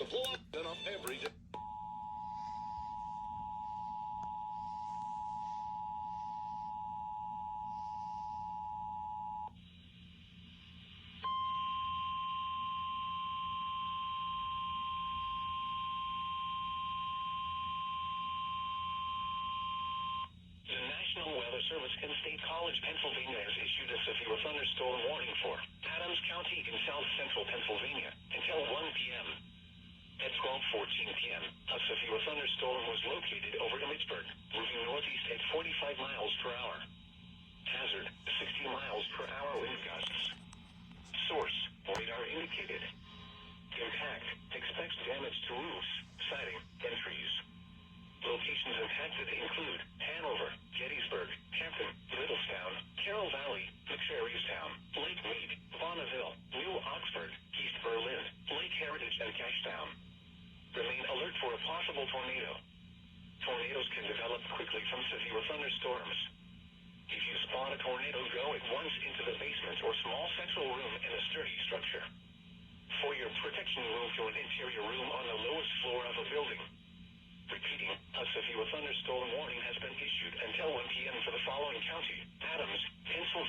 Deploy enough every day. The National Weather Service in State College, Pennsylvania has issued a severe thunderstorm warning for Adams County in south central Pennsylvania until 1 p.m. At 12:14 p.m., a severe thunderstorm was located over Emmitsburg, moving northeast at 45 miles per hour. Hazard, 60 miles per hour wind gusts. Source, radar indicated. Impact, expects damage to roofs, siding, and trees. Locations impacted include Hanover, Gettysburg, Hampton, Littlestown, Carroll Valley, McSherrystown, Lake Mead, Bonneville, New Oxford, East Berlin, Lake Heritage, and Cashtown. Remain alert for a possible tornado. Tornadoes can develop quickly from severe thunderstorms. If you spot a tornado, go at once into the basement or small central room in a sturdy structure. For your protection, move to an interior room on the lowest floor of a building. Repeating, a severe thunderstorm warning has been issued until 1 p.m. for the following county: Adams, Pennsylvania.